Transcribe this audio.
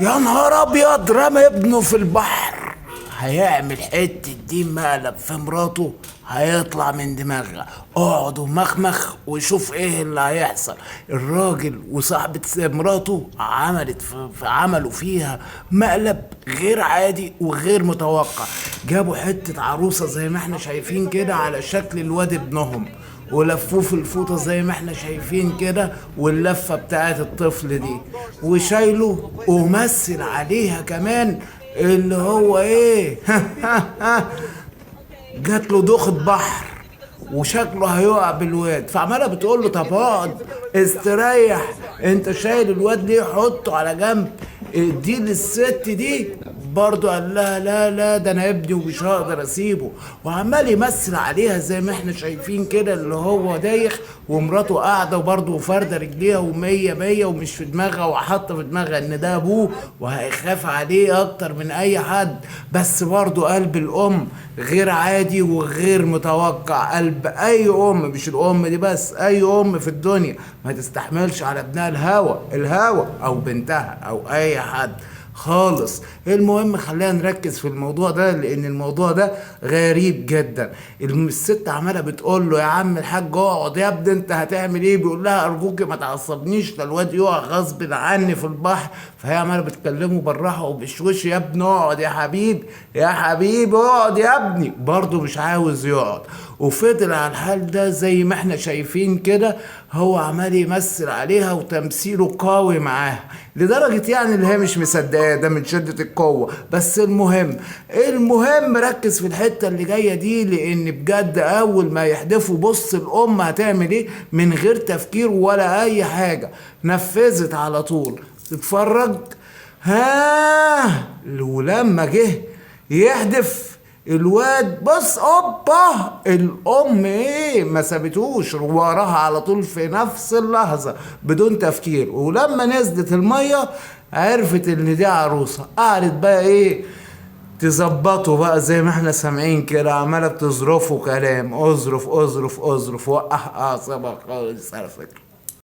يا نهار ابيض، رمى ابنه في البحر. هيعمل حتة دي مقلب في مراته، هيطلع من دماغها. اقعد ومخمخ وشوف ايه اللي هيحصل. الراجل وصاحبة مراته عملوا فيها مقلب غير عادي وغير متوقع. جابوا حتة عروسة زي ما احنا شايفين كده على شكل الواد ابنهم، ولفوه في الفوطة زي ما احنا شايفين كده، واللفة بتاعت الطفل دي، وشايله ومثل عليها كمان اللي هو ايه جات له دوخة بحر وشكله هيقع بالواد. فعمالة بتقول له طب اقعد استريح، انت شايل الواد ليه؟ حطه على جنب، دي للست دي. برضو قال لها لا لا، ده انا ابني ومش هقدر اسيبه. وعمال يمثل عليها زي ما احنا شايفين كده اللي هو دايخ، ومراته قاعده وبرضه فارده رجليها ومية مية، ومش في دماغها وحاطه في دماغها ان ده ابوه وهيخاف عليه اكتر من اي حد. بس برضه قلب الام غير عادي وغير متوقع. قلب اي ام، مش الام دي بس، اي ام في الدنيا ما تستحملش على ابنها الهوى او بنتها او اي حد خالص. المهم خلينا نركز في الموضوع ده لان الموضوع ده غريب جدا. الست عماله بتقول له يا عم الحاج اقعد يا ابني، انت هتعمل ايه؟ بيقول لها ارجوك ما تعصبنيش، ده الواد يقع غصب عني في البحر. فهي عماله بتكلمه بالراحه وبشوش، يا ابني اقعد يا حبيبي، يا حبيبي اقعد يا ابني. برضه مش عاوز يقعد، وفضل على الحال ده زي ما احنا شايفين كده. هو عمال يمثل عليها وتمثيله قوي معاها لدرجة يعني اللي هي مش مصدقاه، ده من شدة القوة. بس المهم ركز في الحتة اللي جاية دي، لان بجد اول ما يحدفوا بص الام هتعمل ايه من غير تفكير ولا اي حاجة، نفذت على طول. تتفرج. ها، ولما جه يحدف الواد بص اوبا، الام ايه ما سابتوش، وراها على طول في نفس اللحظة بدون تفكير. ولما نزلت المية عرفت ان دي عروسة، قعدت بقى ايه تظبطه بقى زي ما احنا سامعين كده، عمالة بتظرفه كلام، اظرف اظرف اظرف، وقع اعصابها خالص على فكرة.